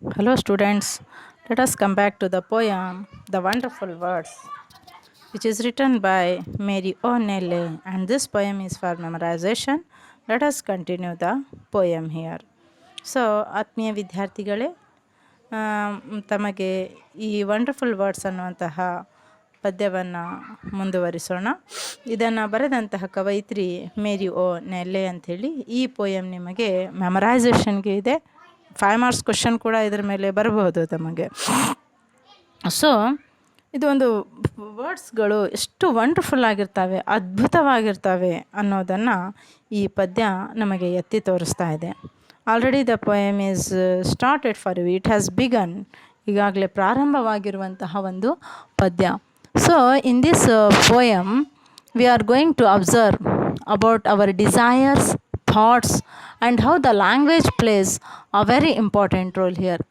Hello, students. Let us come back to the poem The Wonderful Words, which is written by Mary O'Neill, and this poem is for memorization. Let us continue the poem here. So ಆತ್ಮೀಯ ವಿದ್ಯಾರ್ಥಿಗಳೇ, ತಮಗೆ ಈ wonderful words ಅನ್ನುವಂತಹ ಪದ್ಯವನ್ನು ಮುಂದುವರಿಸೋಣ. ಇದನ್ನು ಬರೆದಂತಹ ಕವಯಿತ್ರಿ ಮೇರಿ ಓ ನೆಲ್ಲೆ ಅಂಥೇಳಿ. ಈ ಪೋಯಮ್ ನಿಮಗೆ ಮೆಮರೈಸೇಷನ್ಗೆ ಇದೆ. 5 ಮಾರ್ಕ್ಸ್ ಕ್ವಶನ್ ಕೂಡ ಇದರ ಮೇಲೆ ಬರಬಹುದು ತಮಗೆ. ಸೊ ಇದು ಒಂದು ವರ್ಡ್ಸ್ಗಳು ಎಷ್ಟು ವಂಡರ್ಫುಲ್ ಆಗಿರ್ತವೆ, ಅದ್ಭುತವಾಗಿರ್ತವೆ ಅನ್ನೋದನ್ನು ಈ ಪದ್ಯ ನಮಗೆ ಎತ್ತಿ ತೋರಿಸ್ತಾ ಇದೆ. Already the poem is started for you, it has begun. ಈಗಾಗಲೇ ಪ್ರಾರಂಭವಾಗಿರುವಂತಹ ಒಂದು ಪದ್ಯ. So in this poem we are going to observe about our desires, thoughts and how the language place a very important role here.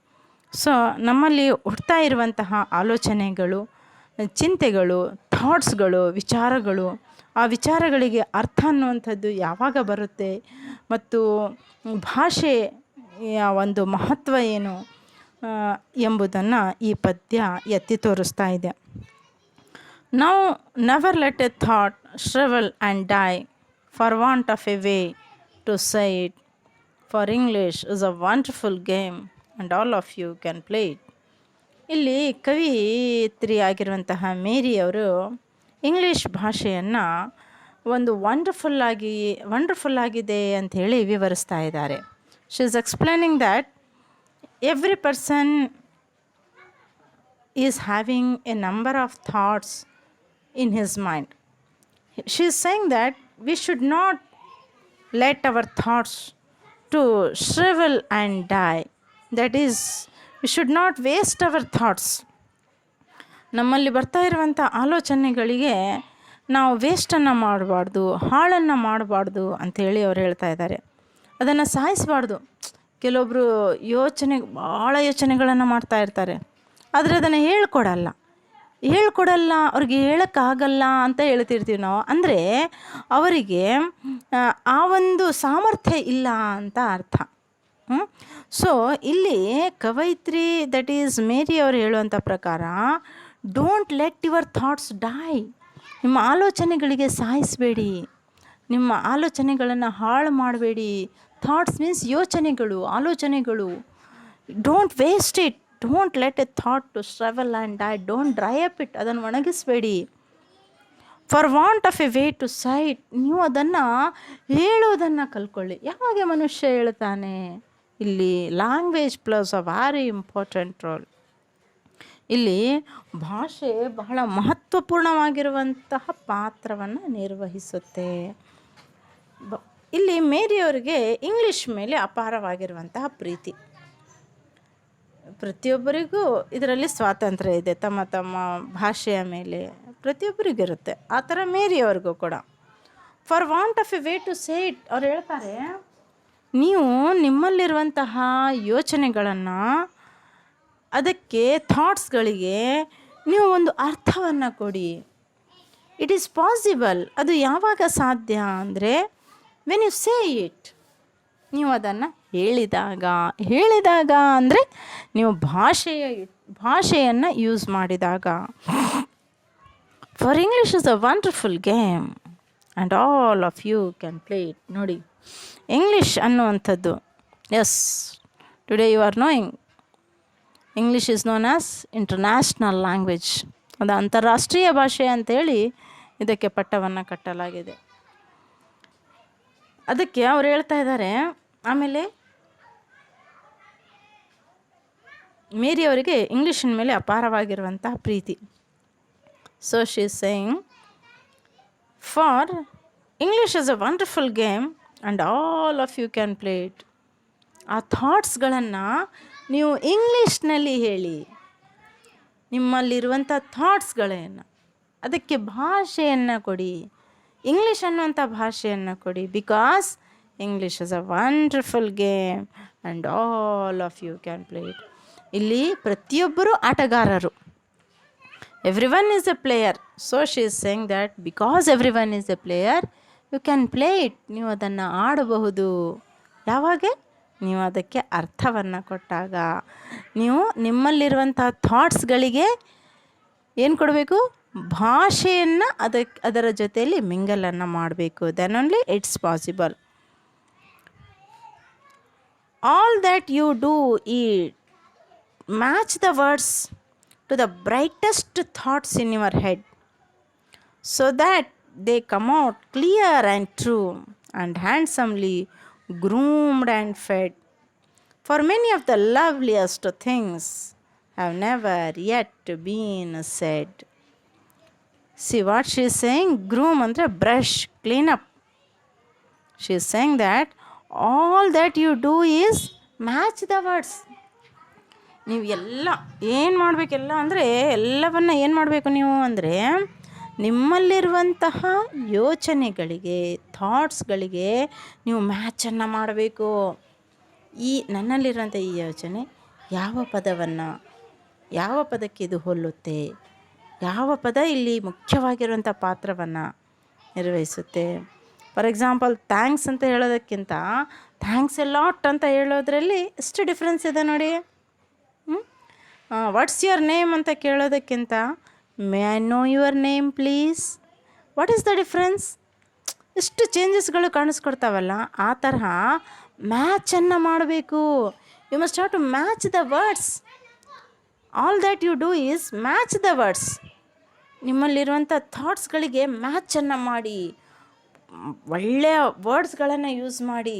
So ನಮ್ಮಲ್ಲಿ ಹುಡ್ತಾ ಇರುವಂತಹ ಆಲೋಚನೆಗಳು, ಚಿಂತೆಗಳು, ಥಾಟ್ಸ್ಗಳು, ವಿಚಾರಗಳು, ಆ ವಿಚಾರಗಳಿಗೆ ಅರ್ಥ ಅನ್ನುವಂಥದ್ದು ಯಾವಾಗ ಬರುತ್ತೆ ಮತ್ತು ಭಾಷೆಯ ಒಂದು ಮಹತ್ವ ಏನು ಎಂಬುದನ್ನು ಈ ಪದ್ಯ ಎತ್ತಿ ತೋರಿಸ್ತಾ ಇದೆ. ನಾವು never let a thought shrivel and die for want of a way to say it, for English is a wonderful game and all of you can play it. ಇಲ್ಲಿ ಕವಿತ್ರಿ ಆಗಿರುವಂತಹ ಮೇರಿ ಅವರು ಇಂಗ್ಲೀಷ್ ಭಾಷೆಯನ್ನು ಒಂದು ವಂಡರ್ಫುಲ್ ಆಗಿದೆ ಅಂಥೇಳಿ ವಿವರಿಸ್ತಾ ಇದ್ದಾರೆ. She is explaining that every person is having A number of thoughts in his mind. She is saying that we should not let our thoughts to shrivel and die. That is, we should not waste our thoughts. ನಮ್ಮಲ್ಲಿ ಬರ್ತಾ ಇರುವಂಥ ಆಲೋಚನೆಗಳಿಗೆ ನಾವು ವೇಸ್ಟನ್ನು ಮಾಡಬಾರ್ದು, ಹಾಳನ್ನು ಮಾಡಬಾರ್ದು ಅಂಥೇಳಿ ಅವ್ರು ಹೇಳ್ತಾ ಇದ್ದಾರೆ. ಅದನ್ನು ಸಾಯಿಸಬಾರ್ದು. ಕೆಲವೊಬ್ಬರು ಭಾಳ ಯೋಚನೆಗಳನ್ನು ಮಾಡ್ತಾ ಇರ್ತಾರೆ, ಆದರೆ ಅದನ್ನು ಹೇಳ್ಕೊಡಲ್ಲ, ಅವ್ರಿಗೆ ಹೇಳೋಕ್ಕಾಗಲ್ಲ ಅಂತ ಹೇಳ್ತಿರ್ತೀವಿ ನಾವು. ಅಂದರೆ ಅವರಿಗೆ ಆ ಒಂದು ಸಾಮರ್ಥ್ಯ ಇಲ್ಲ ಅಂತ ಅರ್ಥ. ಸೊ ಇಲ್ಲಿ ಕವಯಿತ್ರಿ ದಟ್ ಈಸ್ ಮೇರಿ ಅವರು ಹೇಳುವಂಥ ಪ್ರಕಾರ, don't let your thoughts die. ನಿಮ್ಮ ಆಲೋಚನೆಗಳಿಗೆ ಸಾಯಿಸಬೇಡಿ, ನಿಮ್ಮ ಆಲೋಚನೆಗಳನ್ನು ಹಾಳು ಮಾಡಬೇಡಿ. ಥಾಟ್ಸ್ ಮೀನ್ಸ್ ಯೋಚನೆಗಳು, ಆಲೋಚನೆಗಳು. Don't waste it. Don't let a thought to shrivel and die. Don't dry up it. ಅದನ್ನು ಒಣಗಿಸಬೇಡಿ. For want of a way to say it. ನೀವು ಅದನ್ನು ಹೇಳೋದನ್ನು ಕಲ್ತ್ಕೊಳ್ಳಿ. ಯಾವಾಗ ಮನುಷ್ಯ ಹೇಳ್ತಾನೆ? ಇಲ್ಲಿ language place a very important role. ಇಲ್ಲಿ ಭಾಷೆ ಬಹಳ ಮಹತ್ವಪೂರ್ಣವಾಗಿರುವಂತಹ ಪಾತ್ರವನ್ನು ನಿರ್ವಹಿಸುತ್ತೆ. ಇಲ್ಲಿ ಮೇರಿಯವರಿಗೆ ಇಂಗ್ಲೀಷ್ ಮೇಲೆ ಅಪಾರವಾಗಿರುವಂತಹ ಪ್ರೀತಿ. ಪ್ರತಿಯೊಬ್ಬರಿಗೂ ಇದರಲ್ಲಿ ಸ್ವಾತಂತ್ರ್ಯ ಇದೆ, ತಮ್ಮ ತಮ್ಮ ಭಾಷೆಯ ಮೇಲೆ ಪ್ರತಿಯೊಬ್ಬರಿಗಿರುತ್ತೆ. ಆ ಥರ ಮೇರಿಯವ್ರಿಗೂ ಕೂಡ for want of a way to say it. ಅವ್ರು ಹೇಳ್ತಾರೆ, ನೀವು ನಿಮ್ಮಲ್ಲಿರುವಂತಹ ಯೋಚನೆಗಳನ್ನು, ಅದಕ್ಕೆ ಥಾಟ್ಸ್ಗಳಿಗೆ ನೀವು ಒಂದು ಅರ್ಥವನ್ನು ಕೊಡಿ. It is possible. ಅದು ಯಾವಾಗ ಸಾಧ್ಯ ಅಂದರೆ ವೆನ್ ಯು ಸೇ ಇಟ್. ನೀವು ಅದನ್ನು ಹೇಳಿದಾಗ ಅಂದರೆ ನೀವು ಭಾಷೆಯನ್ನು ಯೂಸ್ ಮಾಡಿದಾಗ. For English is a wonderful game and all of you can play it. ನೋಡಿ, ಇಂಗ್ಲೀಷ್ ಅನ್ನುವಂಥದ್ದು, yes, today you are knowing English is known as international language. ಅದು ಅಂತಾರಾಷ್ಟ್ರೀಯ ಭಾಷೆ ಅಂತೇಳಿ ಇದಕ್ಕೆ ಪಟ್ಟವನ್ನು ಕಟ್ಟಲಾಗಿದೆ. ಅದಕ್ಕೆ ಅವ್ರು ಹೇಳ್ತಾ ಇದ್ದಾರೆ. ಆಮೇಲೆ ಮೇರಿ ಅವರಿಗೆ ಇಂಗ್ಲೀಷಿನ ಮೇಲೆ ಅಪಾರವಾಗಿರುವಂತಹ ಪ್ರೀತಿ. So she is saying, for English is a wonderful game and all of you can play it. ಆ ಥಾಟ್ಸ್ಗಳನ್ನು ನೀವು ಇಂಗ್ಲೀಷ್ನಲ್ಲಿ ಹೇಳಿ. ನಿಮ್ಮಲ್ಲಿರುವಂಥ ಥಾಟ್ಸ್ಗಳನ್ನು, ಅದಕ್ಕೆ ಭಾಷೆಯನ್ನು ಕೊಡಿ. ಇಂಗ್ಲೀಷ್ ಅನ್ನುವಂಥ ಭಾಷೆಯನ್ನು ಕೊಡಿ. Because English is a wonderful game and all of you can play it. ಇಲ್ಲಿ ಪ್ರತಿಯೊಬ್ಬರು ಆಟಗಾರರು. Every one is a player. So she is saying that because every one is a player you can play it. ನೀವು ಅದನ್ನು ಆಡಬಹುದು. ಯಾವಾಗ? ನೀವು ಅದಕ್ಕೆ ಅರ್ಥವನ್ನು ಕೊಟ್ಟಾಗ, ನೀವು ನಿಮ್ಮಲ್ಲಿರುವಂಥ ಥಾಟ್ಸ್ಗಳಿಗೆ ಏನು ಕೊಡಬೇಕು, ಭಾಷೆಯನ್ನು ಅದರ ಜೊತೆಯಲ್ಲಿ ಮಿಂಗಲನ್ನು ಮಾಡಬೇಕು. Then only it's possible. All that you do is match the words to the brightest thoughts in your head, so that they come out clear and true and handsomely groomed and fed. For many of the loveliest things have never yet been said. See what she is saying? Groom andre brush, clean up. She is saying that all that you do is match the words. ನೀವು ಎಲ್ಲ ಏನು ಮಾಡಬೇಕೆಲ್ಲ ಅಂದರೆ ಎಲ್ಲವನ್ನು ಏನು ಮಾಡಬೇಕು ನೀವು ಅಂದರೆ, ನಿಮ್ಮಲ್ಲಿರುವಂತಹ ಯೋಚನೆಗಳಿಗೆ, ಥಾಟ್ಸ್ಗಳಿಗೆ ನೀವು ಮ್ಯಾಚನ್ನು ಮಾಡಬೇಕು. ಈ ನನ್ನಲ್ಲಿರುವಂಥ ಈ ಯೋಚನೆ ಯಾವ ಪದಕ್ಕೆ ಇದು ಹೋಲುತ್ತೆ, ಯಾವ ಪದ ಇಲ್ಲಿ ಮುಖ್ಯವಾಗಿರುವಂಥ ಪಾತ್ರವನ್ನು ನಿರ್ವಹಿಸುತ್ತೆ. ಫಾರ್ ಎಕ್ಸಾಂಪಲ್, ಥ್ಯಾಂಕ್ಸ್ ಅಂತ ಹೇಳೋದಕ್ಕಿಂತ ಥ್ಯಾಂಕ್ಸ್ ಎ ಲಾಟ್ ಅಂತ ಹೇಳೋದ್ರಲ್ಲಿ ಎಷ್ಟು ಡಿಫ್ರೆನ್ಸ್ ಇದೆ ನೋಡಿ. ವಾಟ್ಸ್ ಯುವರ್ ನೇಮ್ ಅಂತ ಕೇಳೋದಕ್ಕಿಂತ may I know your name please, what is the difference? ಎಷ್ಟು ಚೇಂಜಸ್ಗಳು ಕಾಣಿಸ್ಕೊಡ್ತಾವಲ್ಲ. ಆ ತರಹ ಮ್ಯಾಚನ್ನು ಮಾಡಬೇಕು. You must have to match the words. All that you do is match the words. ನಿಮ್ಮಲ್ಲಿರುವಂಥ ಥಾಟ್ಸ್ಗಳಿಗೆ ಮ್ಯಾಚನ್ನು ಮಾಡಿ, ಒಳ್ಳೆಯ ವರ್ಡ್ಸ್ಗಳನ್ನು ಯೂಸ್ ಮಾಡಿ.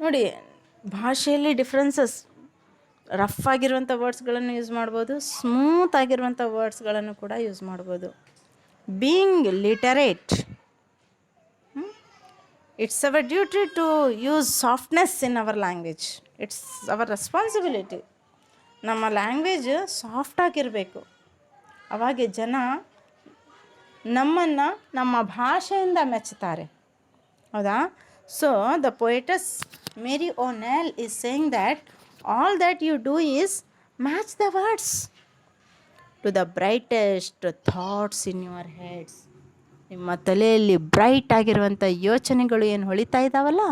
ನೋಡಿ, ಭಾಷೆಯಲ್ಲಿ ಡಿಫ್ರೆನ್ಸಸ್. ರಫ್ ಆಗಿರುವಂಥ ವರ್ಡ್ಸ್ಗಳನ್ನು ಯೂಸ್ ಮಾಡ್ಬೋದು, ಸ್ಮೂತ್ ಆಗಿರುವಂಥ ವರ್ಡ್ಸ್ಗಳನ್ನು ಕೂಡ ಯೂಸ್ ಮಾಡ್ಬೋದು. Being literate, it's our duty to use softness in our language. It's our responsibility. ನಮ್ಮ ಲ್ಯಾಂಗ್ವೇಜ್ ಸಾಫ್ಟಾಗಿರಬೇಕು. ಅವಾಗೆ ಜನ ನಮ್ಮನ್ನು ನಮ್ಮ ಭಾಷೆಯಿಂದ ಮೆಚ್ಚುತ್ತಾರೆ, ಹೌದಾ? So the poetess Mary O'Neill is saying that all that you do is match the words to the brightest thoughts in your heads. ನಿಮ್ಮ ತಲೆಯಲ್ಲಿ ಬ್ರೈಟ್ ಆಗಿರುವಂಥ ಯೋಚನೆಗಳು ಏನು ಹೊಳಿತಾ ಇದ್ದಾವಲ್ಲ,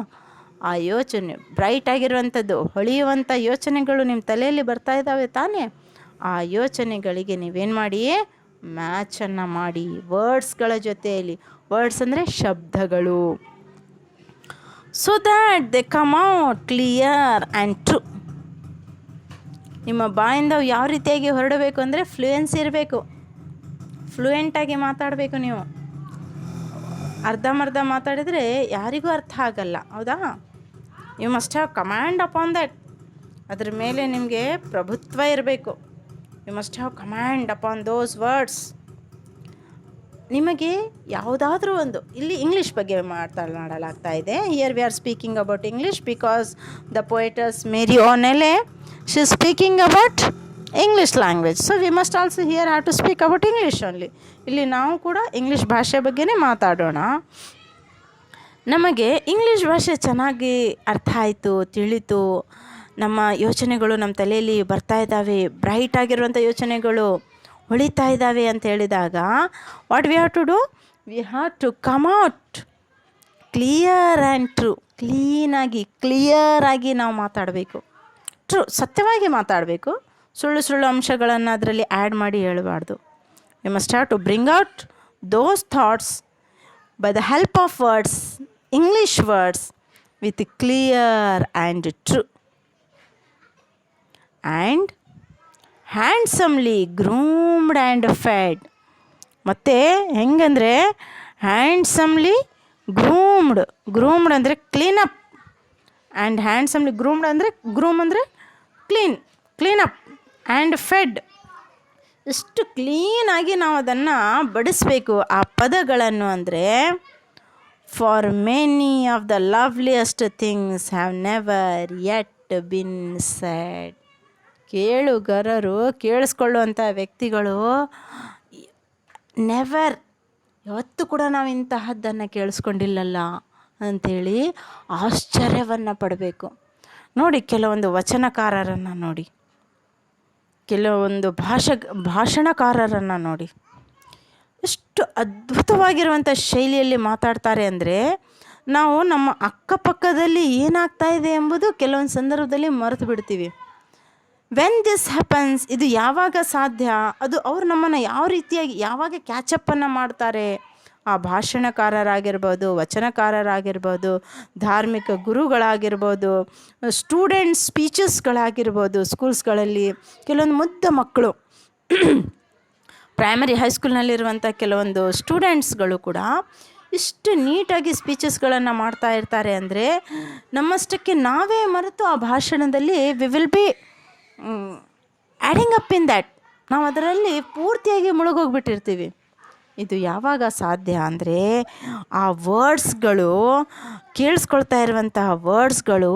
ಆ ಯೋಚನೆ ಬ್ರೈಟ್ ಆಗಿರುವಂಥದ್ದು, ಹೊಳೆಯುವಂಥ ಯೋಚನೆಗಳು ನಿಮ್ಮ ತಲೆಯಲ್ಲಿ ಬರ್ತಾ ಇದ್ದಾವೆ ತಾನೇ. ಆ ಯೋಚನೆಗಳಿಗೆ ನೀವೇನು ಮಾಡಿ, ಮ್ಯಾಚನ್ನು ಮಾಡಿ ವರ್ಡ್ಸ್ಗಳ ಜೊತೆಯಲ್ಲಿ. ವರ್ಡ್ಸ್ ಅಂದರೆ ಶಬ್ದಗಳು. So that they come out clear and true. ನಿಮ್ಮ ಬಾಯಿಂದ ಯಾವ ರೀತಿಯಾಗಿ ಹೊರಡಬೇಕು ಅಂದರೆ ಫ್ಲೂಯೆನ್ಸಿ ಇರಬೇಕು, ಫ್ಲೂಯೆಂಟಾಗಿ ಮಾತಾಡಬೇಕು. ನೀವು ಅರ್ಧಂಬರ್ಧ ಮಾತಾಡಿದರೆ ಯಾರಿಗೂ ಅರ್ಥ ಆಗಲ್ಲ, ಹೌದಾ? You must have command upon that. ಅದ್ರ ಮೇಲೆ ನಿಮಗೆ ಪ್ರಭುತ್ವ ಇರಬೇಕು. You must have command upon those words. ನಿಮಗೆ ಯಾವುದಾದ್ರೂ ಒಂದು, ಇಲ್ಲಿ ಇಂಗ್ಲೀಷ್ ಬಗ್ಗೆ ಮಾತನಾಡಲಾಗ್ತಾ ಇದೆ. Here we are speaking about English because the poetess Mary O'Neill, she is speaking about English language. So we must also here have to speak about English only. ಇಲ್ಲಿ ನಾವು ಕೂಡ ಇಂಗ್ಲೀಷ್ ಭಾಷೆ ಬಗ್ಗೆನೇ ಮಾತಾಡೋಣ. ನಮಗೆ ಇಂಗ್ಲೀಷ್ ಭಾಷೆ ಚೆನ್ನಾಗಿ ಅರ್ಥ ಆಯಿತು, ತಿಳಿತು, ನಮ್ಮ ಯೋಚನೆಗಳು ನಮ್ಮ ತಲೆಯಲ್ಲಿ ಬರ್ತಾ ಇದ್ದಾವೆ, ಬ್ರೈಟ್ ಆಗಿರುವಂಥ ಯೋಚನೆಗಳು ಹೊಳಿತಾ ಇದ್ದಾವೆ ಅಂತ ಹೇಳಿದಾಗ, what we have to do? We have to come out clear and true. ಕ್ಲಿಯರಾಗಿ ನಾವು ಮಾತಾಡಬೇಕು. ಟ್ರೂ, ಸತ್ಯವಾಗಿ ಮಾತಾಡಬೇಕು. ಸುಳ್ಳು ಅಂಶಗಳನ್ನು ಅದರಲ್ಲಿ ಆ್ಯಡ್ ಮಾಡಿ ಹೇಳಬಾರ್ದು. You must have to bring out those thoughts by the help of words, English words, with clear and true and handsomely groomed and fed. ಮತ್ತು ಹೆಂಗಂದರೆ ಹ್ಯಾಂಡ್ಸಮ್ಲಿ ಗ್ರೂಮ್ಡ್ ಅಂದರೆ ಕ್ಲೀನಪ್, ಆ್ಯಂಡ್ ಹ್ಯಾಂಡ್ಸಮ್ಲಿ ಗ್ರೂಮ್ ಅಂದರೆ clean up and fed. ಎಷ್ಟು ಕ್ಲೀನಾಗಿ ನಾವು ಅದನ್ನು ಬಡಿಸ್ಬೇಕು ಆ ಪದಗಳನ್ನು ಅಂದರೆ, for many of the loveliest things have never yet been said. ಕೇಳುಗರರು, ಕೇಳಿಸ್ಕೊಳ್ಳುವಂಥ ವ್ಯಕ್ತಿಗಳು ನೆವರ್, ಯಾವತ್ತೂ ಕೂಡ ನಾವು ಇಂತಹದ್ದನ್ನು ಕೇಳಿಸ್ಕೊಂಡಿಲ್ಲಲ್ಲ ಅಂಥೇಳಿ ಆಶ್ಚರ್ಯವನ್ನು ಪಡಬೇಕು. ನೋಡಿ, ಕೆಲವೊಂದು ವಚನಕಾರರನ್ನು ನೋಡಿ, ಕೆಲವೊಂದು ಭಾಷಣಕಾರರನ್ನು ನೋಡಿ, ಎಷ್ಟು ಅದ್ಭುತವಾಗಿರುವಂಥ ಶೈಲಿಯಲ್ಲಿ ಮಾತಾಡ್ತಾರೆ ಅಂದರೆ, ನಾವು ನಮ್ಮ ಅಕ್ಕಪಕ್ಕದಲ್ಲಿ ಏನಾಗ್ತಾ ಇದೆ ಎಂಬುದು ಕೆಲವೊಂದು ಸಂದರ್ಭದಲ್ಲಿ ಮರೆತು ಬಿಡ್ತೀವಿ. ವೆನ್ ದಿಸ್ ಹ್ಯಾಪನ್ಸ್, ಇದು ಯಾವಾಗ ಸಾಧ್ಯ, ಅದು ಅವರು ನಮ್ಮನ್ನು ಯಾವ ರೀತಿಯಾಗಿ ಯಾವಾಗ ಕ್ಯಾಚಪ್ಪನ್ನು ಮಾಡ್ತಾರೆ, ಆ ಭಾಷಣಕಾರರಾಗಿರ್ಬೋದು, ವಚನಕಾರರಾಗಿರ್ಬೋದು, ಧಾರ್ಮಿಕ ಗುರುಗಳಾಗಿರ್ಬೋದು, ಸ್ಟೂಡೆಂಟ್ಸ್ ಸ್ಪೀಚಸ್ಗಳಾಗಿರ್ಬೋದು, ಸ್ಕೂಲ್ಸ್ಗಳಲ್ಲಿ ಕೆಲವೊಂದು ಮುದ್ದ ಮಕ್ಕಳು ಪ್ರೈಮರಿ ಹೈಸ್ಕೂಲ್ನಲ್ಲಿರುವಂಥ ಕೆಲವೊಂದು ಸ್ಟೂಡೆಂಟ್ಸ್ಗಳು ಕೂಡ ಇಷ್ಟು ನೀಟಾಗಿ ಸ್ಪೀಚಸ್ಗಳನ್ನು ಮಾಡ್ತಾ ಇರ್ತಾರೆ ಅಂದರೆ ನಮ್ಮಷ್ಟಕ್ಕೆ ನಾವೇ ಮರೆತು ಆ ಭಾಷಣದಲ್ಲಿ we will be adding up in that, ನಾವು ಅದರಲ್ಲಿ ಪೂರ್ತಿಯಾಗಿ ಮುಳುಗೋಗ್ಬಿಟ್ಟಿರ್ತೀವಿ. ಇದು ಯಾವಾಗ ಸಾಧ್ಯ ಅಂದರೆ ಆ ವರ್ಡ್ಸ್ಗಳು, ಕೇಳಿಸ್ಕೊಳ್ತಾ ಇರುವಂತಹ ವರ್ಡ್ಸ್ಗಳು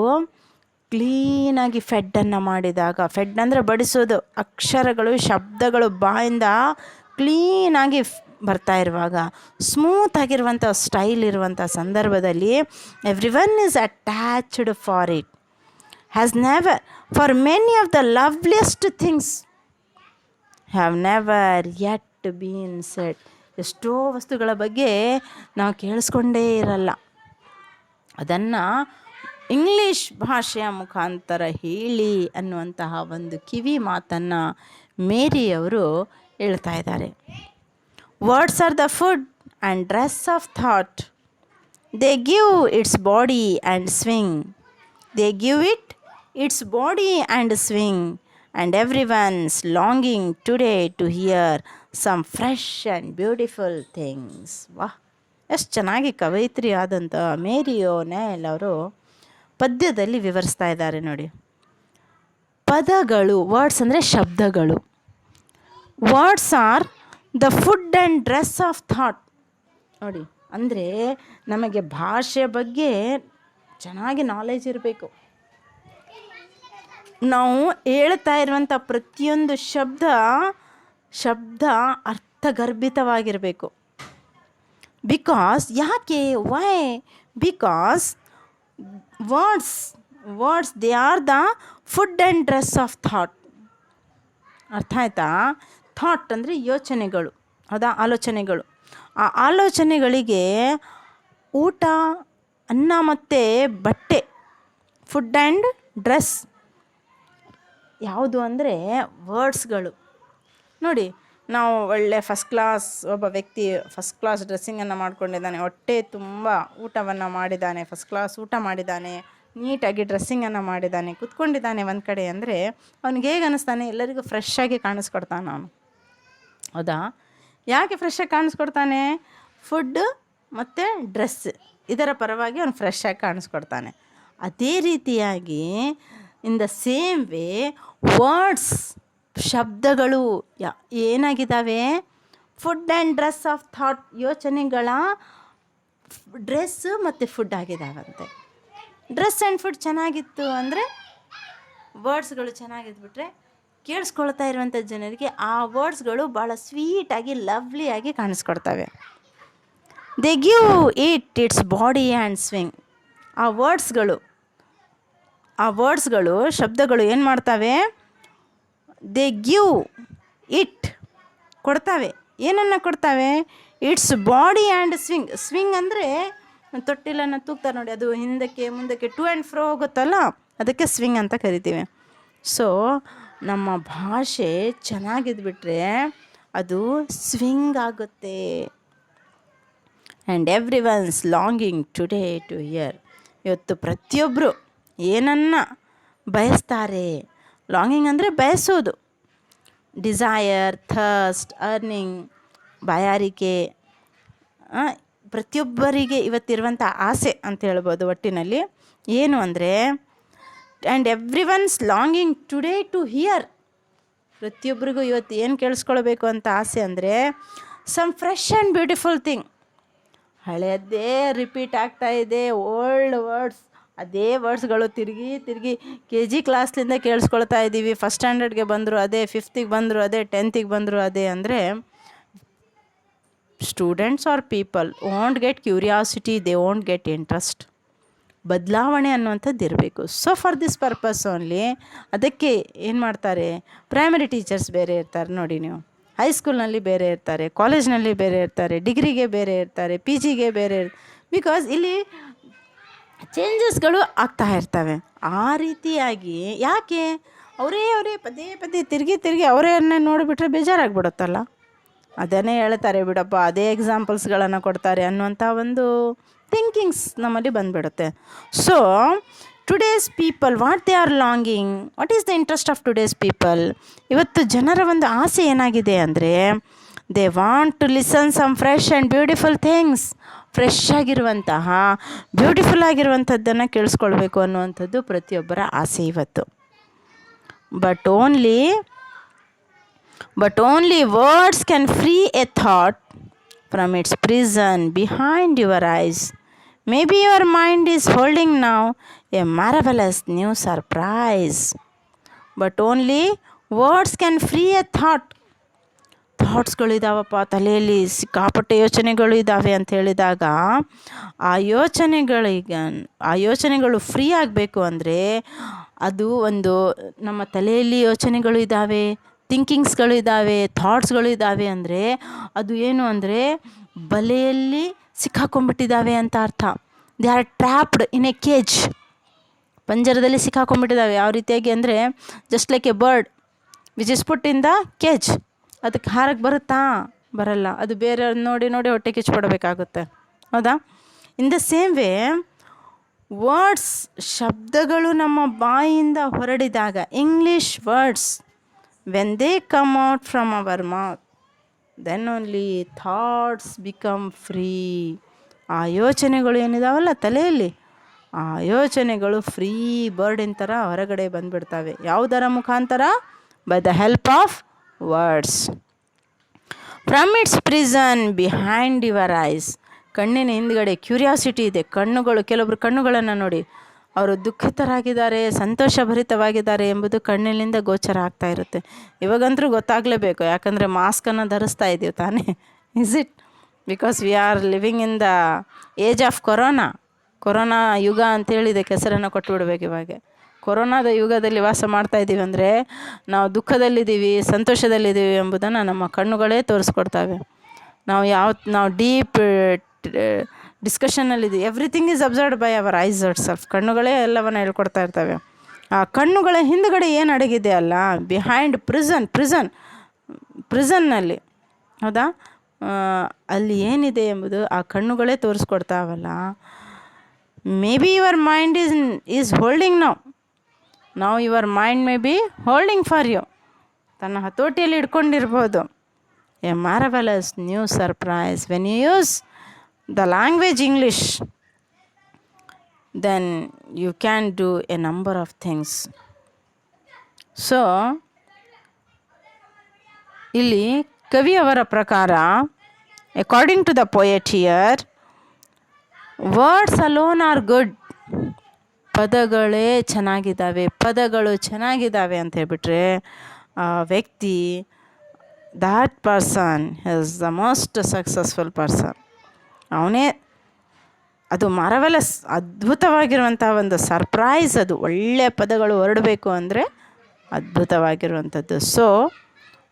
ಕ್ಲೀನಾಗಿ ಫೆಡ್ಡನ್ನು ಮಾಡಿದಾಗ, ಫೆಡ್ ಅಂದರೆ ಬಡಿಸೋದು, ಅಕ್ಷರಗಳು ಶಬ್ದಗಳು ಬಾಯಿಂದ ಕ್ಲೀನಾಗಿ ಬರ್ತಾ ಇರುವಾಗ, ಸ್ಮೂತಾಗಿರುವಂಥ ಸ್ಟೈಲ್ ಇರುವಂಥ ಸಂದರ್ಭದಲ್ಲಿ every one is attached for it, has never for many of the loveliest things have never yet been said. ಎಷ್ಟೋ ವಸ್ತುಗಳ ಬಗ್ಗೆ ನಾವು ಕೇಳಿಸ್ಕೊಂಡೇ ಇರಲ್ಲ, ಅದನ್ನು ಇಂಗ್ಲೀಷ್ ಭಾಷೆಯ ಮುಖಾಂತರ ಹೇಳಿ ಅನ್ನುವಂತಹ ಒಂದು ಕಿವಿ ಮಾತನ್ನು ಮೇರಿಯವರು ಹೇಳ್ತಾ ಇದ್ದಾರೆ. Words are the food and dress of thought, they give it's body and swing, they give it its body and swing, and every one's longing today to hear some fresh and beautiful things. ವಾಹ್, ಎಷ್ಟು ಚೆನ್ನಾಗಿ ಕವಯಿತ್ರಿ ಆದಂಥ ಮೇರಿಯೋ ನೆಲ್ ಅವರು ಪದ್ಯದಲ್ಲಿ ವಿವರಿಸ್ತಾ ಇದ್ದಾರೆ ನೋಡಿ. ಪದಗಳು, words ಅಂದರೆ ಶಬ್ದಗಳು, words are the food and dress of thought. ನೋಡಿ, ಅಂದರೆ ನಮಗೆ ಭಾಷೆ ಬಗ್ಗೆ ಚೆನ್ನಾಗಿ ನಾಲೆಜ್ ಇರಬೇಕು. ನಾವು ಹೇಳ್ತಾ ಇರುವಂಥ ಪ್ರತಿಯೊಂದು ಶಬ್ದ ಅರ್ಥಗರ್ಭಿತವಾಗಿರಬೇಕು. ಬಿಕಾಸ್ ಯಾಕೆ, why, because words they are the food and dress of thought. ಅರ್ಥ ಆಯ್ತಾ? ಥಾಟ್ ಅಂದರೆ ಯೋಚನೆಗಳು, ಹೌದಾ, ಆಲೋಚನೆಗಳು. ಆ ಆಲೋಚನೆಗಳಿಗೆ ಊಟ, ಅನ್ನ ಮತ್ತು ಬಟ್ಟೆ, ಫುಡ್ ಆ್ಯಂಡ್ ಡ್ರೆಸ್ ಯಾವುದು ಅಂದರೆ ವರ್ಡ್ಸ್ಗಳು. ನೋಡಿ, ನಾವು ಒಳ್ಳೆ ಒಬ್ಬ ವ್ಯಕ್ತಿ ಫಸ್ಟ್ ಕ್ಲಾಸ್ ಡ್ರೆಸ್ಸಿಂಗನ್ನು ಮಾಡ್ಕೊಂಡಿದ್ದಾನೆ, ಹೊಟ್ಟೆ ತುಂಬ ಊಟವನ್ನು ಮಾಡಿದ್ದಾನೆ, ಫಸ್ಟ್ ಕ್ಲಾಸ್ ಊಟ ಮಾಡಿದ್ದಾನೆ, ನೀಟಾಗಿ ಡ್ರೆಸ್ಸಿಂಗನ್ನು ಮಾಡಿದ್ದಾನೆ, ಕೂತ್ಕೊಂಡಿದ್ದಾನೆ ಒಂದು ಕಡೆ ಅಂದರೆ ಅವ್ನಿಗೆ ಹೇಗೆ ಅನ್ನಿಸ್ತಾನೆ? ಎಲ್ಲರಿಗೂ ಫ್ರೆಶ್ ಆಗಿ ಕಾಣಿಸ್ಕೊಡ್ತಾನೆ ಅವನು, ಹೌದಾ? ಯಾಕೆ ಫ್ರೆಶ್ಶಾಗಿ ಕಾಣಿಸ್ಕೊಡ್ತಾನೆ? ಫುಡ್ ಮತ್ತು ಡ್ರೆಸ್ ಇದರ ಪರವಾಗಿ ಅವನು ಫ್ರೆಶ್ಶಾಗಿ ಕಾಣಿಸ್ಕೊಡ್ತಾನೆ. ಅದೇ ರೀತಿಯಾಗಿ in the same way words, ಶಬ್ದಗಳು ಏನಾಗಿದ್ದಾವೆ? Food and dress of thought, ಯೋಚನೆಗಳ ಡ್ರೆಸ್ ಮತ್ತು ಫುಡ್ ಆಗಿದ್ದಾವಂತೆ. ಡ್ರೆಸ್ ಆ್ಯಂಡ್ ಫುಡ್ ಚೆನ್ನಾಗಿತ್ತು ಅಂದರೆ ವರ್ಡ್ಸ್ಗಳು ಚೆನ್ನಾಗಿದ್ಬಿಟ್ರೆ ಕೇಳಿಸ್ಕೊಳ್ತಾ ಇರುವಂಥ ಜನರಿಗೆ ಆ ವರ್ಡ್ಸ್ಗಳು ಭಾಳ ಸ್ವೀಟಾಗಿ ಲವ್ಲಿಯಾಗಿ ಕಾಣಿಸ್ಕೊಡ್ತವೆ. They give it's body and swing. ಆ ವರ್ಡ್ಸ್ಗಳು ಶಬ್ದಗಳು ಏನು ಮಾಡ್ತವೆ? ದೇ ಗಿವ್ ಇಟ್, ಕೊಡ್ತವೆ. ಏನನ್ನು ಕೊಡ್ತವೆ? It's body and swing. Swing ಅಂದರೆ ತೊಟ್ಟಿಲನ್ನು ತೂಗ್ತಾರೆ ನೋಡಿ, ಅದು ಹಿಂದಕ್ಕೆ ಮುಂದಕ್ಕೆ ಟು ಆ್ಯಂಡ್ ಫ್ರೋ ಹೋಗುತ್ತಲ್ಲ, ಅದಕ್ಕೆ ಸ್ವಿಂಗ್ ಅಂತ ಕರಿತೀವಿ. ಸೊ ನಮ್ಮ ಭಾಷೆ ಚೆನ್ನಾಗಿದ್ಬಿಟ್ರೆ ಅದು ಸ್ವಿಂಗ್ ಆಗುತ್ತೆ. And every one's longing today to hear. ಇವತ್ತು ಪ್ರತಿಯೊಬ್ಬರು ಏನನ್ನ ಬಯಸ್ತಾರೆ? ಲಾಂಗಿಂಗ್ ಅಂದರೆ ಬಯಸೋದು, ಡಿಸೈರ್, ಥರ್ಸ್ಟ್, ಅರ್ನಿಂಗ್, ಬಾಯಾರಿಕೆ, ಪ್ರತಿಯೊಬ್ಬರಿಗೆ ಇವತ್ತಿರುವಂಥ ಆಸೆ ಅಂತ ಹೇಳ್ಬೋದು. ಒಟ್ಟಿನಲ್ಲಿ ಏನು ಅಂದರೆ and every one's longing today to hear. ಪ್ರತಿಯೊಬ್ಬರಿಗೂ ಇವತ್ತು ಏನು ಕೇಳಿಸ್ಕೊಳ್ಬೇಕು ಅಂತ ಆಸೆ ಅಂದರೆ some fresh and beautiful thing. ಹಳೆಯದ್ದೇ ರಿಪೀಟ್ ಆಗ್ತಾ ಇದೆ, ಓಲ್ಡ್ ವರ್ಡ್ಸ್, ಅದೇ ವರ್ಡ್ಸ್ಗಳು ತಿರುಗಿ KG ಕ್ಲಾಸ್ಲಿಂದ ಕೇಳಿಸ್ಕೊಳ್ತಾ ಇದ್ದೀವಿ. ಫಸ್ಟ್ ಸ್ಟ್ಯಾಂಡರ್ಡ್ಗೆ ಬಂದರು ಅದೇ, 5th ಬಂದರು ಅದೇ, 10th ಬಂದರು ಅದೇ. ಅಂದರೆ students are people won't get curiosity, they won't get interest. ಬದಲಾವಣೆ ಅನ್ನುವಂಥದ್ದು ಇರಬೇಕು. So for this purpose only ಅದಕ್ಕೆ ಏನು ಮಾಡ್ತಾರೆ? ಪ್ರೈಮರಿ ಟೀಚರ್ಸ್ ಬೇರೆ ಇರ್ತಾರೆ ನೋಡಿ, ನೀವು ಹೈಸ್ಕೂಲ್ನಲ್ಲಿ ಬೇರೆ ಇರ್ತಾರೆ, ಕಾಲೇಜ್ನಲ್ಲಿ ಬೇರೆ ಇರ್ತಾರೆ, ಡಿಗ್ರಿಗೆ ಬೇರೆ ಇರ್ತಾರೆ, PGಗೆ ಬೇರೆ ಬಿಕಾಸ್ ಇಲ್ಲಿ ಚೇಂಜಸ್ಗಳು ಆಗ್ತಾ ಇರ್ತವೆ. ಆ ರೀತಿಯಾಗಿ ಯಾಕೆ ಅವರೇ ಪದೇ ಪದೇ ತಿರುಗಿ ಅವರನ್ನೇ ನೋಡಿಬಿಟ್ರೆ ಬೇಜಾರಾಗ್ಬಿಡುತ್ತಲ್ಲ. ಅದನ್ನೇ ಹೇಳ್ತಾರೆ ಬಿಡಪ್ಪ, ಅದೇ ಎಕ್ಸಾಂಪಲ್ಸ್ಗಳನ್ನು ಕೊಡ್ತಾರೆ ಅನ್ನುವಂಥ ಒಂದು ಥಿಂಕಿಂಗ್ಸ್ ನಮ್ಮಲ್ಲಿ ಬಂದುಬಿಡುತ್ತೆ. So today's people what they are longing, what is the interest of today's people? ಇವತ್ತು ಜನರ ಒಂದು ಆಸೆ ಏನಾಗಿದೆ ಅಂದರೆ, they want to listen some fresh and beautiful things. Fresh ಆಗಿರುವಂತಹ ಬ್ಯೂಟಿಫುಲ್ ಆಗಿರುವಂಥದ್ದನ್ನು ಕೇಳಿಸ್ಕೊಳ್ಬೇಕು ಅನ್ನುವಂಥದ್ದು ಪ್ರತಿಯೊಬ್ಬರ ಆಸೆ ಇವತ್ತು. But only words can free a thought from its prison behind your eyes. Maybe your mind is holding now a marvelous new surprise. But only words can free a thought. ಥಾಟ್ಸ್ಗಳಿದ್ದಾವಪ್ಪ ತಲೆಯಲ್ಲಿ, ಸಿಕ್ಕಾಪಟ್ಟೆ ಯೋಚನೆಗಳು ಇದ್ದಾವೆ ಅಂತ ಹೇಳಿದಾಗ ಆ ಯೋಚನೆಗಳು ಫ್ರೀ ಆಗಬೇಕು ಅಂದರೆ ಅದು ಒಂದು ನಮ್ಮ ತಲೆಯಲ್ಲಿ ಯೋಚನೆಗಳು ಇದ್ದಾವೆ, ಥಿಂಕಿಂಗ್ಸ್ಗಳು ಇದ್ದಾವೆ, ಥಾಟ್ಸ್ಗಳು ಇದ್ದಾವೆ ಅಂದರೆ ಅದು ಏನು ಅಂದರೆ ಬಲೆಯಲ್ಲಿ ಸಿಕ್ಕಾಕೊಂಡ್ಬಿಟ್ಟಿದ್ದಾವೆ ಅಂತ ಅರ್ಥ. They are trapped in a cage. ಪಂಜರದಲ್ಲಿ ಸಿಕ್ಕಾಕೊಂಡ್ಬಿಟ್ಟಿದ್ದಾವೆ. ಯಾವ ರೀತಿಯಾಗಿ ಅಂದರೆ just like A bird which is put in the cage. ಅದಕ್ಕೆ ಹಾರಕ್ಕೆ ಬರುತ್ತಾ? ಬರಲ್ಲ. ಅದು ಬೇರೆಯವ್ರನ್ನ ನೋಡಿ ಹೊಟ್ಟೆ ಕಿಚ್ಚಿಬಿಡಬೇಕಾಗುತ್ತೆ, ಹೌದಾ? In the same way words, ಶಬ್ದಗಳು ನಮ್ಮ ಬಾಯಿಯಿಂದ ಹೊರಡಿದಾಗ, English words when they come out from our mouth, then only thoughts become free. ಆ ಯೋಚನೆಗಳು ಏನಿದಾವಲ್ಲ ತಲೆಯಲ್ಲಿ, ಆ ಯೋಚನೆಗಳು ಫ್ರೀ ಬರ್ಡಿನ ಥರ ಹೊರಗಡೆ ಬಂದುಬಿಡ್ತವೆ. ಯಾವುದರ ಮುಖಾಂತರ? By the help of words. From its prison behind your eyes. ಕಣ್ಣಿನ ಹಿಂದ್ಗಡೆ ಕ್ಯೂರಿಯಾಸಿಟಿ ಇದೆ. ಕೆಲವೊಬ್ಬರು ಕಣ್ಣುಗಳನ್ನು ನೋಡಿ ಅವರು ದುಃಖಿತರಾಗಿದ್ದಾರೆ, ಸಂತೋಷಭರಿತವಾಗಿದ್ದಾರೆ ಎಂಬುದು ಕಣ್ಣಿನಿಂದ ಗೋಚರ ಆಗ್ತಾ ಇರುತ್ತೆ. ಇವಾಗಂತೂ ಗೊತ್ತಾಗಲೇಬೇಕು, ಯಾಕಂದರೆ ಮಾಸ್ಕನ್ನು ಧರಿಸ್ತಾ ಇದ್ದೀವಿ ತಾನೇ. Is it because we are living in the age of corona ಯುಗ ಅಂತೇಳಿದೆ, ಹೆಸರನ್ನು ಕೊಟ್ಟುಬಿಡ್ಬೇಕು. ಇವಾಗ ಕೊರೋನಾದ ಯುಗದಲ್ಲಿ ವಾಸ ಮಾಡ್ತಾ ಇದ್ದೀವಿ ಅಂದರೆ ನಾವು ದುಃಖದಲ್ಲಿದ್ದೀವಿ, ಸಂತೋಷದಲ್ಲಿದ್ದೀವಿ ಎಂಬುದನ್ನು ನಮ್ಮ ಕಣ್ಣುಗಳೇ ತೋರಿಸ್ಕೊಡ್ತವೆ. ನಾವು ಡೀಪ್ ಡಿಸ್ಕಷನ್ನಲ್ಲಿದ್ದೀವಿ. Everything is observed by our eyes itself. ಕಣ್ಣುಗಳೇ ಎಲ್ಲವನ್ನು ಹೇಳ್ಕೊಡ್ತಾ ಇರ್ತವೆ. ಆ ಕಣ್ಣುಗಳ ಹಿಂದುಗಡೆ ಏನು ಅಡಗಿದೆ ಅಲ್ಲ, ಬಿಹೈಂಡ್ ಪ್ರಿಸನ್ನಲ್ಲಿ, ಹೌದಾ, ಅಲ್ಲಿ ಏನಿದೆ ಎಂಬುದು ಆ ಕಣ್ಣುಗಳೇ ತೋರಿಸ್ಕೊಡ್ತಾವಲ್ಲ. Maybe your mind is holding ನಾವು your mind may be holding for you. ತನ್ನ ಹತೋಟಿಯಲ್ಲಿ ಇಟ್ಕೊಂಡಿರ್ಬೋದು. A marvellous new surprise. When you use the language English, then you can do a number of things. So ಇಲ್ಲಿ ಕವಿಯವರ ಪ್ರಕಾರ, according to the poet here, words alone are good. ಪದಗಳು ಚೆನ್ನಾಗಿದ್ದಾವೆ ಅಂತ ಹೇಳ್ಬಿಟ್ರೆ ಆ ವ್ಯಕ್ತಿ, that person is the most successful person. ಅವನೇ ಅದು ಮಾರ್ವೆಲಸ್, ಅದ್ಭುತವಾಗಿರುವಂಥ ಒಂದು ಸರ್ಪ್ರೈಸ್. ಅದು ಒಳ್ಳೆಯ ಪದಗಳು ಹೊರಡಬೇಕು ಅಂದರೆ ಅದ್ಭುತವಾಗಿರುವಂಥದ್ದು. So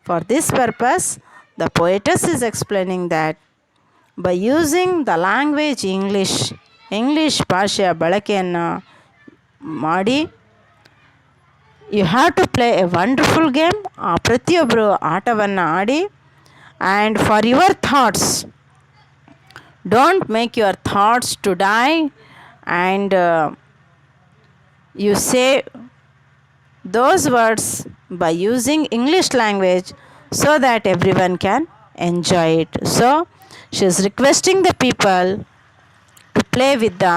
for this purpose the poetess is explaining that by using the language English ಭಾಷೆಯ ಬಳಕೆಯನ್ನು ಮಾಡಿ, you have to play a wonderful game. ಆ ಪ್ರತಿಯೊಬ್ಬರು ಆಟವನ್ನು ಆಡಿ. And for your thoughts, don't make your thoughts to die, and you say those words by using English language so that everyone can enjoy it. So she is requesting the people to play with the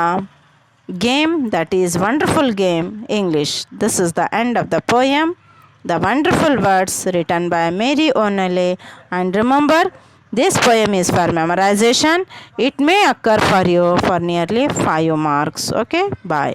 game, that is wonderful game English. This is the end of the poem, The Wonderful Words, written by Mary O'Neill. And remember, this poem is for memorization. It may occur for you for nearly 5 marks. Okay, bye.